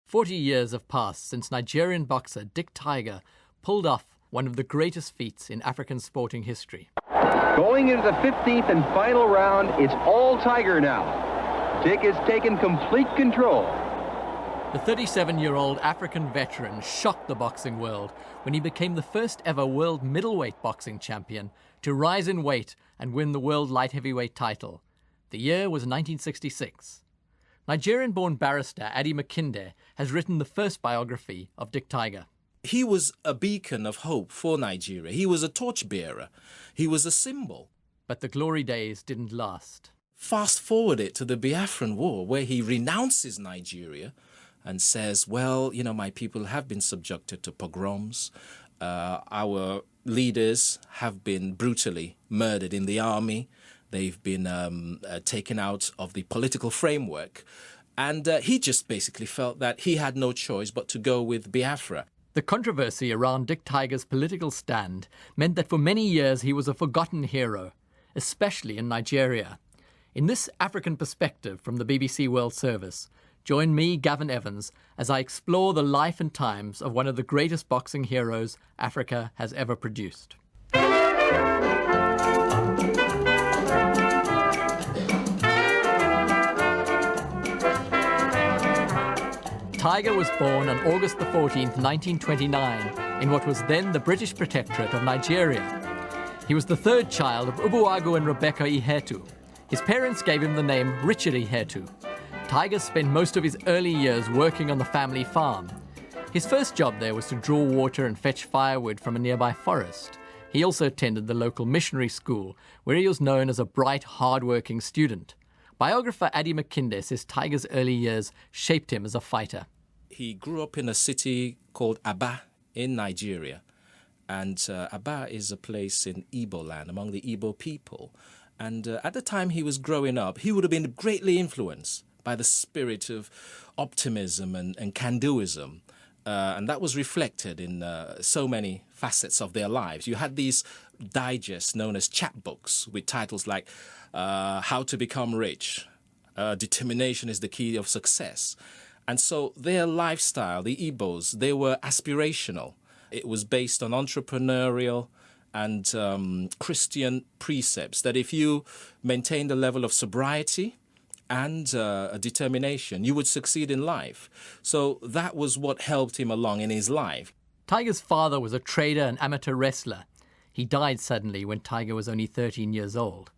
40 years have passed since Nigerian boxer Dick Tiger pulled off one of the greatest feats in African sporting history. Going into the 15th and final round, it's all Tiger now. Dick has taken complete control. The 37-year-old African veteran shocked the boxing world when he became the first ever world middleweight boxing champion to rise in weight and win the world light heavyweight title. The year was 1966. Nigerian-born barrister Adi Makinde has written the first biography of Dick Tiger. He was a beacon of hope for Nigeria. He was a torchbearer. He was a symbol. But the glory days didn't last. Fast forward it to the Biafran War, where he renounces Nigeria and says, well, you know, my people have been subjected to pogroms. Our leaders have been brutally murdered in the army. They've been taken out of the political framework. And he just basically felt that he had no choice but to go with Biafra. The controversy around Dick Tiger's political stand meant that for many years he was a forgotten hero, especially in Nigeria. In this African perspective from the BBC World Service, join me, Gavin Evans, as I explore the life and times of one of the greatest boxing heroes Africa has ever produced. Tiger was born on August 14, 1929, in what was then the British Protectorate of Nigeria. He was the third child of Ubuagu and Rebecca Ihetu. His parents gave him the name Richard Ihetu. Tiger spent most of his early years working on the family farm. His first job there was to draw water and fetch firewood from a nearby forest. He also attended the local missionary school, where he was known as a bright, hard-working student. Biographer Adi Makinde says Tiger's early years shaped him as a fighter. He grew up in a city called Aba in Nigeria. And Aba is a place in Igbo land, among the Igbo people. And at the time he was growing up, he would have been greatly influenced by the spirit of optimism and can-doism. And that was reflected in so many facets of their lives. You had these digests known as chapbooks with titles like How to Become Rich, Determination is the Key of Success. And so their lifestyle, the Igbos, they were aspirational. It was based on entrepreneurial and Christian precepts that if you maintained a level of sobriety and a determination, you would succeed in life. So that was what helped him along in his life. Tiger's father was a trader and amateur wrestler. He died suddenly when Tiger was only 13 years old.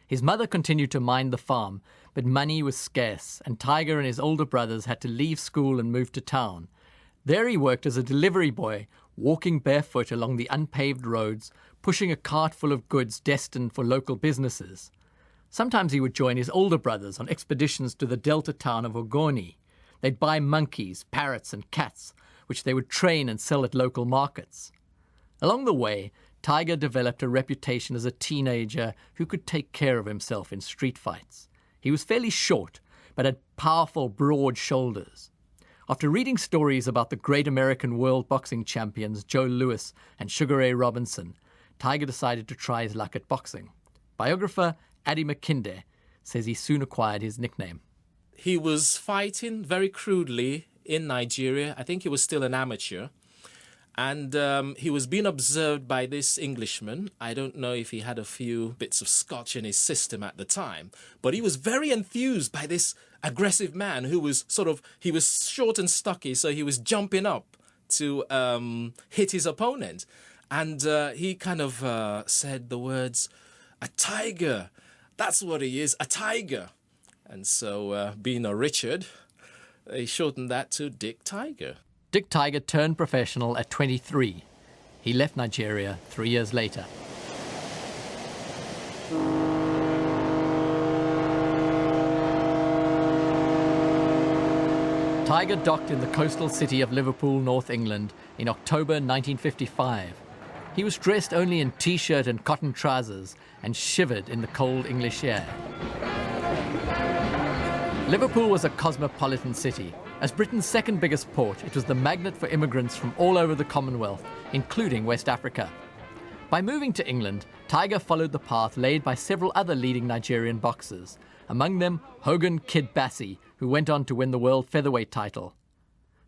His mother continued to mind the farm, but money was scarce, and Tiger and his older brothers had to leave school and move to town. There he worked as a delivery boy, walking barefoot along the unpaved roads, pushing a cart full of goods destined for local businesses. Sometimes he would join his older brothers on expeditions to the delta town of Ogoni. They'd buy monkeys, parrots, and cats, which they would train and sell at local markets. Along the way, Tiger developed a reputation as a teenager who could take care of himself in street fights. He was fairly short, but had powerful, broad shoulders. After reading stories about the great American world boxing champions Joe Louis and Sugar Ray Robinson, Tiger decided to try his luck at boxing. Biographer Adi Makinde says he soon acquired his nickname. He was fighting very crudely in Nigeria. I think he was still an amateur. And he was being observed by this Englishman. I don't know if he had a few bits of scotch in his system at the time, but he was very enthused by this aggressive man who was he was short and stocky, so he was jumping up to hit his opponent. And he kind of said the words, "A tiger, that's what he is, a tiger." And so being a Richard, they shortened that to Dick Tiger. Dick Tiger turned professional at 23. He left Nigeria 3 years later. Tiger docked in the coastal city of Liverpool, North England, in October 1955. He was dressed only in t-shirt and cotton trousers and shivered in the cold English air. Liverpool was a cosmopolitan city. As Britain's second biggest port, it was the magnet for immigrants from all over the Commonwealth, including West Africa. By moving to England, Tiger followed the path laid by several other leading Nigerian boxers, among them Hogan Kid Bassi, who went on to win the world featherweight title.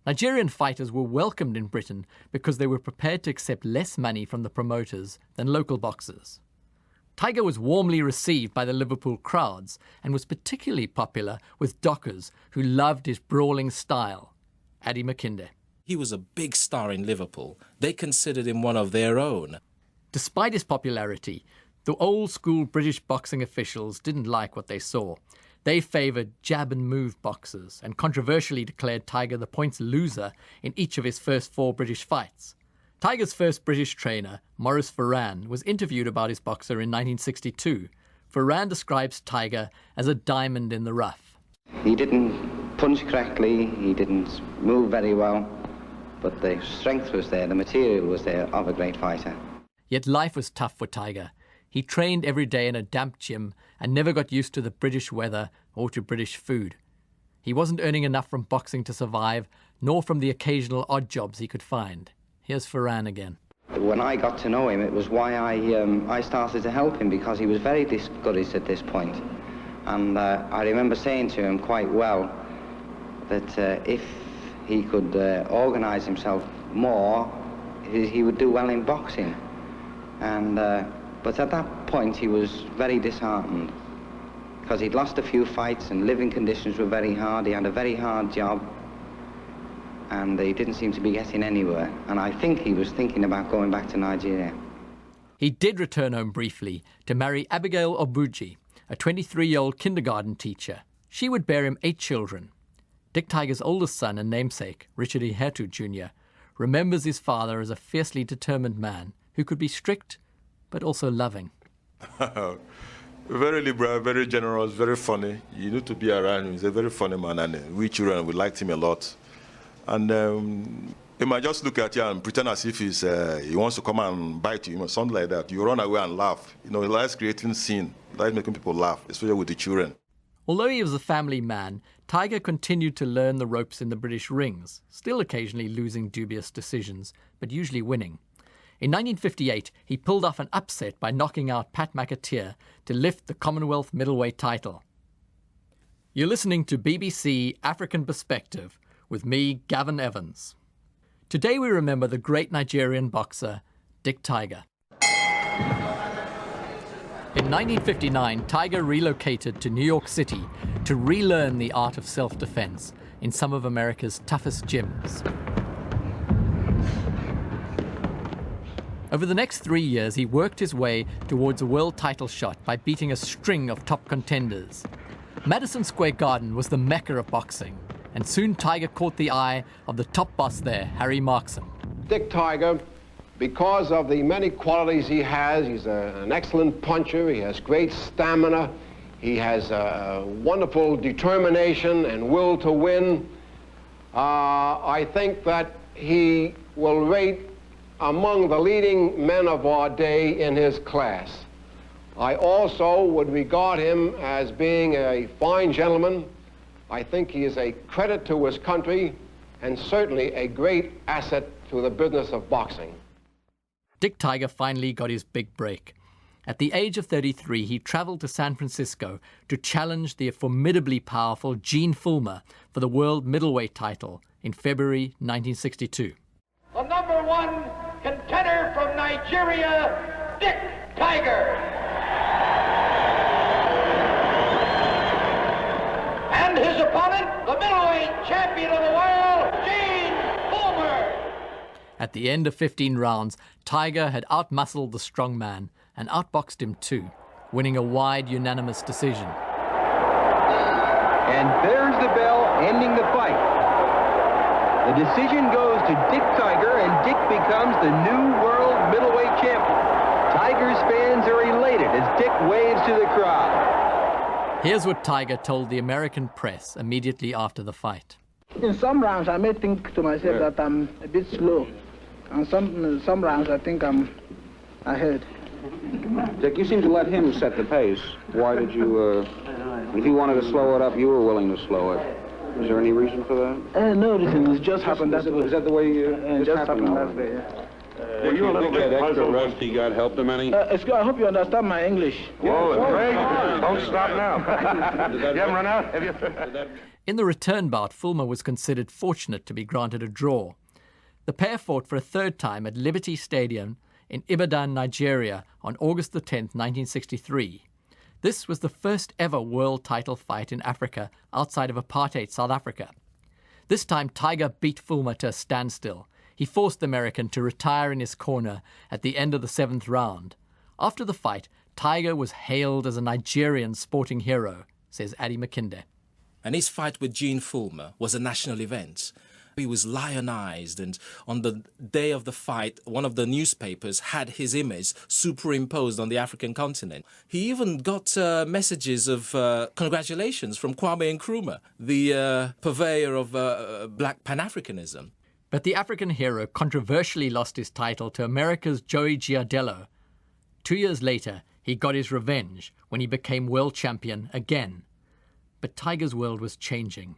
Nigerian fighters were welcomed in Britain because they were prepared to accept less money from the promoters than local boxers. Tiger was warmly received by the Liverpool crowds and was particularly popular with dockers who loved his brawling style. Adi Makinde. He was a big star in Liverpool. They considered him one of their own. Despite his popularity, the old-school British boxing officials didn't like what they saw. They favoured jab-and-move boxers and controversially declared Tiger the points loser in each of his first 4 British fights. Tiger's first British trainer, Maurice Ferran, was interviewed about his boxer in 1962. Ferran describes Tiger as a diamond in the rough. He didn't punch correctly, he didn't move very well, but the strength was there, the material was there of a great fighter. Yet life was tough for Tiger. He trained every day in a damp gym and never got used to the British weather or to British food. He wasn't earning enough from boxing to survive, nor from the occasional odd jobs he could find. Here's Ferran again. When I got to know him, it was why I started to help him, because he was very discouraged at this point. And I remember saying to him quite well that if he could organise himself more, he would do well in boxing. And but at that point he was very disheartened, because he'd lost a few fights and living conditions were very hard. He had a very hard job and he didn't seem to be getting anywhere. And I think he was thinking about going back to Nigeria. He did return home briefly to marry Abigail Obuji, a 23-year-old kindergarten teacher. She would bear him 8 children. Dick Tiger's oldest son and namesake, Richard Ihetu Jr., remembers his father as a fiercely determined man who could be strict but also loving. Very liberal, very generous, very funny. You need to be around him. He's a very funny man, and we children, we liked him a lot. And he might just look at you and pretend as if he wants to come and bite you, something like that. You run away and laugh. He likes creating scene, he likes making people laugh, especially with the children. Although he was a family man, Tiger continued to learn the ropes in the British rings, still occasionally losing dubious decisions, but usually winning. In 1958, he pulled off an upset by knocking out Pat McAteer to lift the Commonwealth middleweight title. You're listening to BBC African Perspective with me, Gavin Evans. Today we remember the great Nigerian boxer, Dick Tiger. In 1959, Tiger relocated to New York City to relearn the art of self-defense in some of America's toughest gyms. Over the next 3 years, he worked his way towards a world title shot by beating a string of top contenders. Madison Square Garden was the mecca of boxing, and soon Tiger caught the eye of the top boss there, Harry Markson. Dick Tiger, because of the many qualities he has, he's an excellent puncher, he has great stamina, he has a wonderful determination and will to win. I think that he will rate among the leading men of our day in his class. I also would regard him as being a fine gentleman. I think he is a credit to his country and certainly a great asset to the business of boxing. Dick Tiger finally got his big break. At the age of 33, he travelled to San Francisco to challenge the formidably powerful Gene Fullmer for the world middleweight title in February 1962. The number 1 contender from Nigeria, Dick Tiger. And his opponent, the middleweight champion of the world, Gene Fullmer. At the end of 15 rounds, Tiger had outmuscled the strongman and outboxed him too, winning a wide unanimous decision. And there's the bell ending the fight. The decision goes to Dick Tiger, and Dick becomes the new world middleweight champion. Tiger's fans are elated as Dick waves to the crowd. Here's what Tiger told the American press immediately after the fight. In some rounds, I may think to myself that I'm a bit slow. And some rounds, I think I'm ahead. Dick, you seem to let him set the pace. Why did you, if he wanted to slow it up, you were willing to slow it? Is there any reason for that? No reason. It just happened that way. Is that the way it just happened that way, yeah. Were you a little bit that extra rust he got helped him any? I hope you understand my English. Whoa, Craig, don't stop now. You haven't run out, have you? In the return bout, Fulmer was considered fortunate to be granted a draw. The pair fought for a third time at Liberty Stadium in Ibadan, Nigeria on August the 10th, 1963. This was the first ever world title fight in Africa outside of apartheid South Africa. This time, Tiger beat Fulmer to a standstill. He forced the American to retire in his corner at the end of the 7th round. After the fight, Tiger was hailed as a Nigerian sporting hero, says Makinde. And his fight with Gene Fulmer was a national event. He was lionized, and on the day of the fight, one of the newspapers had his image superimposed on the African continent. He even got messages of congratulations from Kwame Nkrumah, the purveyor of black Pan-Africanism. But the African hero controversially lost his title to America's Joey Giardello. 2 years later, he got his revenge when he became world champion again. But Tiger's world was changing.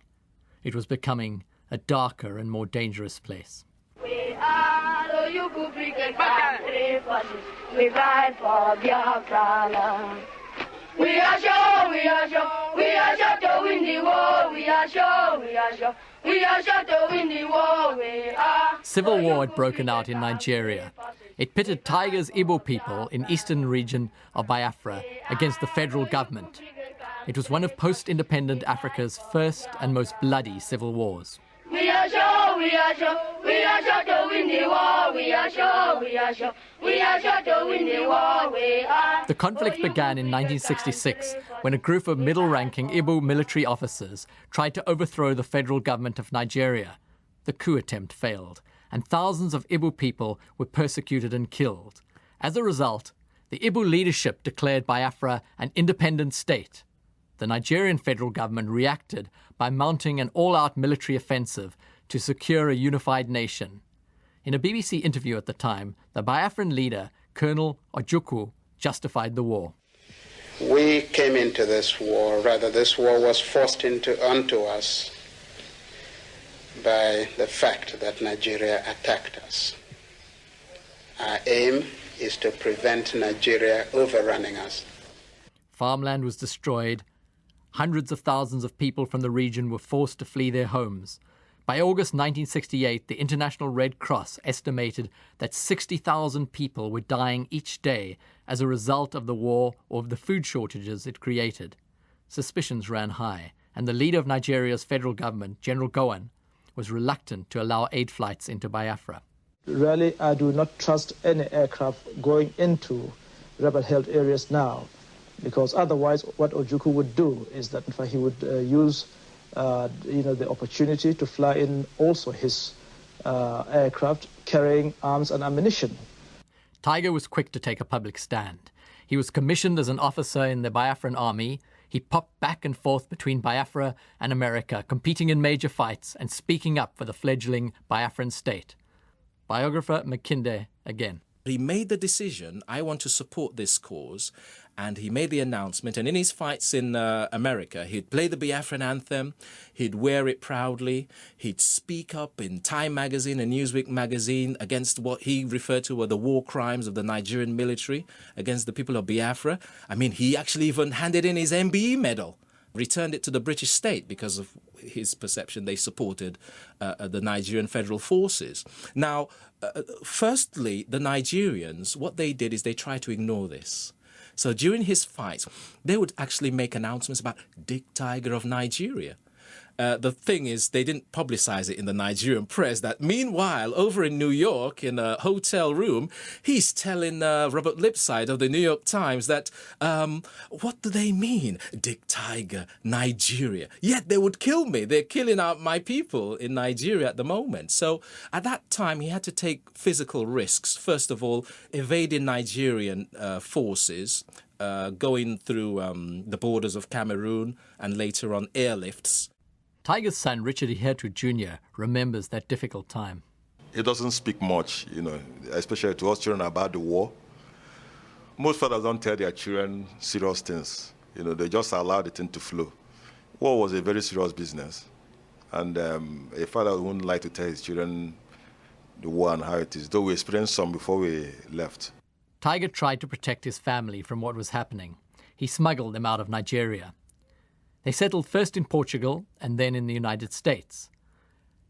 It was becoming a darker and more dangerous place. We are the Yuku cricket country forces. We fight for Biafran. We are sure, we are sure, we are sure to win the war. We are sure, we are sure, we are sure to win the war. We are. Civil war had broken out in Nigeria. It pitted Tiger's Igbo people in eastern region of Biafra against the federal government. It was one of post-independent Africa's first and most bloody civil wars. We are sure, we are sure, we are sure to win the war. We are sure, we are sure, we are sure to win the war. We are. The conflict began in 1966 when a group of middle-ranking Igbo military officers tried to overthrow the federal government of Nigeria. The coup attempt failed, and thousands of Igbo people were persecuted and killed. As a result, the Igbo leadership declared Biafra an independent state. The Nigerian federal government reacted by mounting an all-out military offensive to secure a unified nation. In a BBC interview at the time, the Biafran leader, Colonel Ojukwu, justified the war. We came into this war, rather this war was forced onto us by the fact that Nigeria attacked us. Our aim is to prevent Nigeria overrunning us. Farmland was destroyed. Hundreds of thousands of people from the region were forced to flee their homes. By August 1968, the International Red Cross estimated that 60,000 people were dying each day as a result of the war or of the food shortages it created. Suspicions ran high, and the leader of Nigeria's federal government, General Gowon, was reluctant to allow aid flights into Biafra. Really, I do not trust any aircraft going into rebel-held areas now, because otherwise what Ojukwu would do is that in fact he would use the opportunity to fly in also his aircraft carrying arms and ammunition. Tiger was quick to take a public stand. He was commissioned as an officer in the Biafran army. He popped back and forth between Biafra and America, competing in major fights and speaking up for the fledgling Biafran state. Biographer Makinde again. He made the decision, I want to support this cause, and he made the announcement. And in his fights in America, he'd play the Biafran anthem, he'd wear it proudly, he'd speak up in Time magazine and Newsweek magazine against what he referred to were the war crimes of the Nigerian military against the people of Biafra. I mean, he actually even handed in his MBE medal, returned it to the British state because of his perception they supported the Nigerian federal forces. Now, firstly, the Nigerians, what they did is they tried to ignore this. So during his fights, they would actually make announcements about Dick Tiger of Nigeria. The thing is, they didn't publicize it in the Nigerian press that meanwhile, over in New York, in a hotel room, he's telling Robert Lipside of the New York Times that, what do they mean? Dick Tiger, Nigeria. Yet they would kill me. They're killing out my people in Nigeria at the moment. So at that time, he had to take physical risks. First of all, evading Nigerian forces, going through the borders of Cameroon, and later on airlifts. Tiger's son, Richard Ihetu Jr., remembers that difficult time. He doesn't speak much, especially to us children about the war. Most fathers don't tell their children serious things. They just allow the thing to flow. War was a very serious business. And a father wouldn't like to tell his children the war and how it is, though we experienced some before we left. Tiger tried to protect his family from what was happening. He smuggled them out of Nigeria. They settled first in Portugal and then in the United States.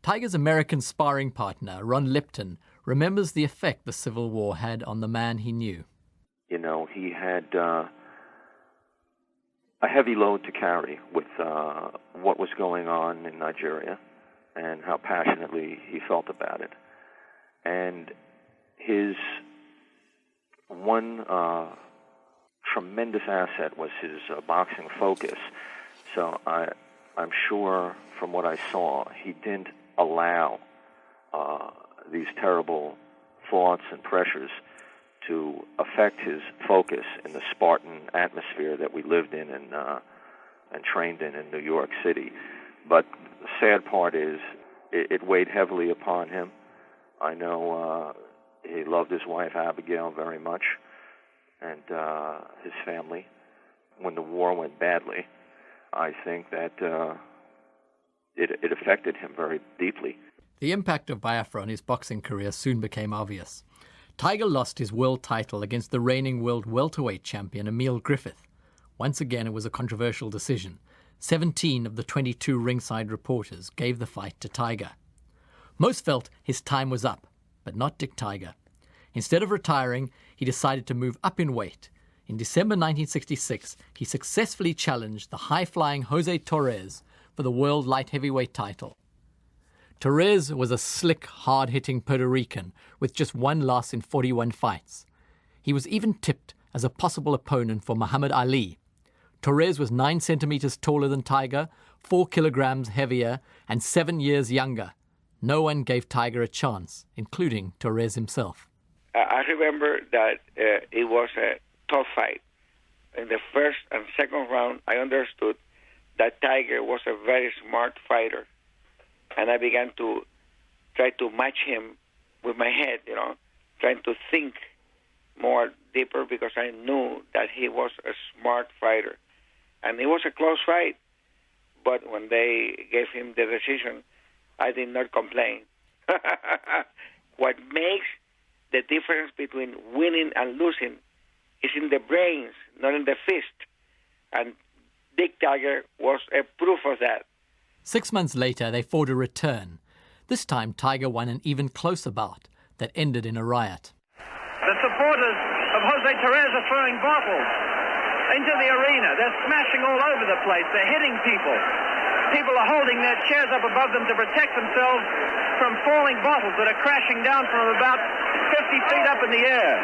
Tiger's American sparring partner, Ron Lipton, remembers the effect the Civil War had on the man he knew. You know, he had a heavy load to carry with what was going on in Nigeria and how passionately he felt about it. And his one tremendous asset was his boxing focus. So I'm sure from what I saw, he didn't allow these terrible thoughts and pressures to affect his focus in the Spartan atmosphere that we lived in and trained in New York City. But the sad part is it weighed heavily upon him. I know he loved his wife Abigail very much and his family. When the war went badly, I think that it affected him very deeply. The impact of Biafra on his boxing career soon became obvious. Tiger lost his world title against the reigning world welterweight champion Emil Griffith. Once again, it was a controversial decision. 17 of the 22 ringside reporters gave the fight to Tiger. Most felt his time was up, but not Dick Tiger. Instead of retiring, he decided to move up in weight. In December 1966, he successfully challenged the high-flying Jose Torres for the world light heavyweight title. Torres was a slick, hard-hitting Puerto Rican with just one loss in 41 fights. He was even tipped as a possible opponent for Muhammad Ali. Torres was 9 centimeters taller than Tiger, 4 kilograms heavier, and 7 years younger. No one gave Tiger a chance, including Torres himself. I remember that it was a tough fight. In the first and second round, I understood that Tiger was a very smart fighter. And I began to try to match him with my head, trying to think more deeper because I knew that he was a smart fighter. And it was a close fight, but when they gave him the decision, I did not complain. What makes the difference between winning and losing is in the brains, not in the fist. And Dick Tiger was a proof of that. 6 months later, they fought a return. This time, Tiger won an even closer bout that ended in a riot. The supporters of Jose Torres are throwing bottles into the arena. They're smashing all over the place. They're hitting people. People are holding their chairs up above them to protect themselves from falling bottles that are crashing down from about 50 feet up in the air.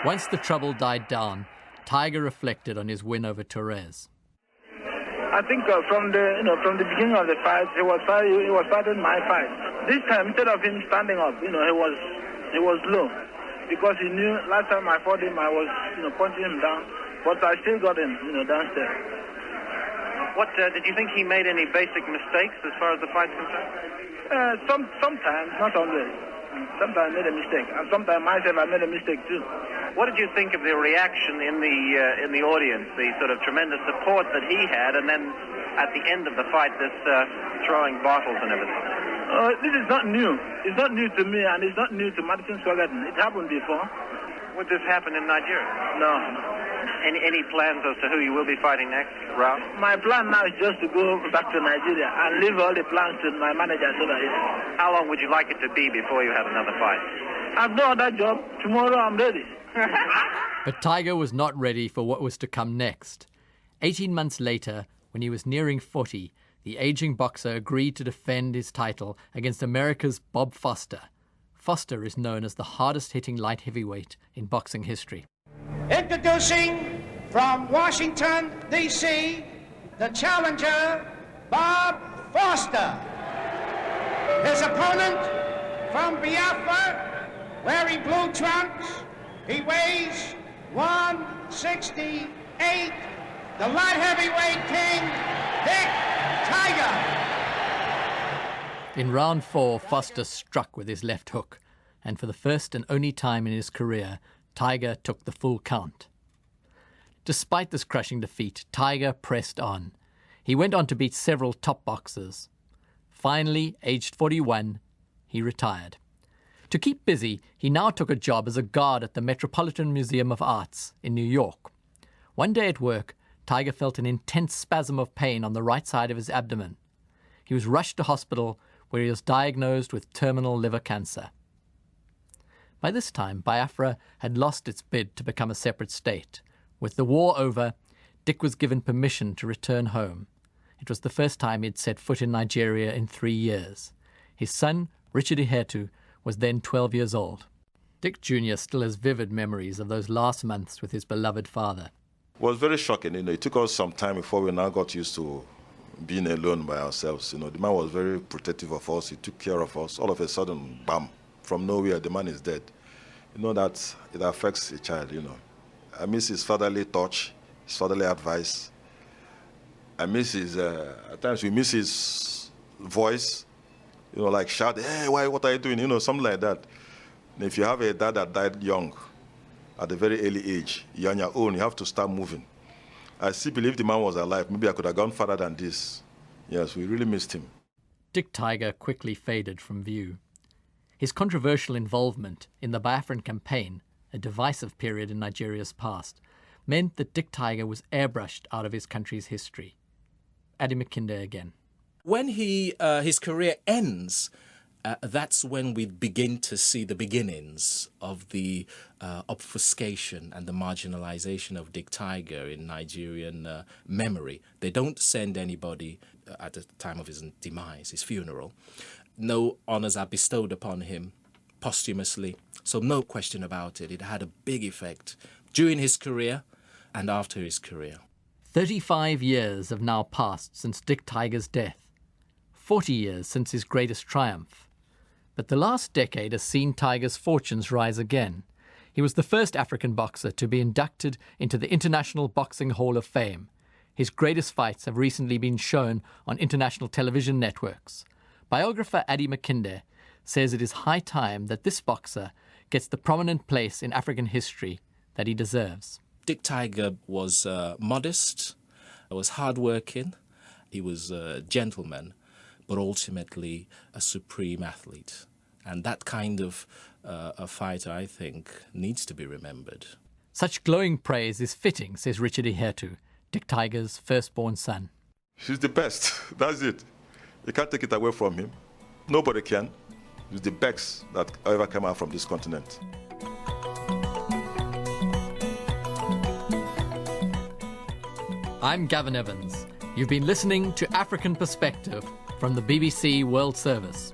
Once the trouble died down, Tiger reflected on his win over Torres. I think from the beginning of the fight, he was fighting my fight. This time, instead of him standing up, he was low, because he knew last time I fought him, I was punching him down, but I still got him downstairs. What did you think he made any basic mistakes as far as the fight's concerned? Sometimes, not always. Sometimes I made a mistake, and sometimes myself I made a mistake too. What did you think of the reaction in the audience, the sort of tremendous support that he had, and then at the end of the fight, this throwing bottles and everything? This is not new. It's not new to me, and it's not new to Madison Square Garden. It happened before. Would this happen in Nigeria? No. Any plans as to who you will be fighting next, Ralph? My plan now is just to go back to Nigeria and leave all the plans to my manager. How long would you like it to be before you had another fight? I've done that job. Tomorrow I'm ready. But Tiger was not ready for what was to come next. 18 months later, when he was nearing 40, the aging boxer agreed to defend his title against America's Bob Foster. Foster is known as the hardest-hitting light heavyweight in boxing history. Introducing from Washington, D.C., the challenger, Bob Foster. His opponent from Biafra, wearing blue trunks, he weighs 168, the light heavyweight king, Dick Tiger. In round 4, Foster struck with his left hook, and for the first and only time in his career, Tiger took the full count. Despite this crushing defeat, Tiger pressed on. He went on to beat several top boxers. Finally, aged 41, he retired. To keep busy, he now took a job as a guard at the Metropolitan Museum of Arts in New York. One day at work, Tiger felt an intense spasm of pain on the right side of his abdomen. He was rushed to hospital, where he was diagnosed with terminal liver cancer. By this time, Biafra had lost its bid to become a separate state. With the war over, Dick was given permission to return home. It was the first time he had set foot in Nigeria in 3 years. His son, Richard Ihetu, was then 12 years old. Dick Jr. still has vivid memories of those last months with his beloved father. It was very shocking. It took us some time before we now got used to being alone by ourselves. The man was very protective of us. He took care of us. All of a sudden, bam, from nowhere, the man is dead. That it affects a child, I miss his fatherly touch, his fatherly advice. I miss his, at times we miss his voice, like shout, hey, what are you doing? Something like that. And if you have a dad that died young, at a very early age, you're on your own, you have to start moving. I still believe the man was alive. Maybe I could have gone further than this. Yes, we really missed him. Dick Tiger quickly faded from view. His controversial involvement in the Biafran campaign, a divisive period in Nigeria's past, meant that Dick Tiger was airbrushed out of his country's history. Makinde again. When his career ends, that's when we begin to see the beginnings of the obfuscation and the marginalization of Dick Tiger in Nigerian memory. They don't send anybody at the time of his demise, his funeral. No honors are bestowed upon him posthumously, so no question about it. It had a big effect during his career and after his career. 35 years have now passed since Dick Tiger's death, 40 years since his greatest triumph. But the last decade has seen Tiger's fortunes rise again. He was the first African boxer to be inducted into the International Boxing Hall of Fame. His greatest fights have recently been shown on international television networks. Biographer Makinde says it is high time that this boxer gets the prominent place in African history that he deserves. Dick Tiger was modest, was hardworking, he was a gentleman, but ultimately a supreme athlete. And that kind of a fighter, I think, needs to be remembered. Such glowing praise is fitting, says Richard Ihetu, Dick Tiger's firstborn son. He's the best. That's it. You can't take it away from him. Nobody can. He's the best that ever came out from this continent. I'm Gavin Evans. You've been listening to African Perspective from the BBC World Service.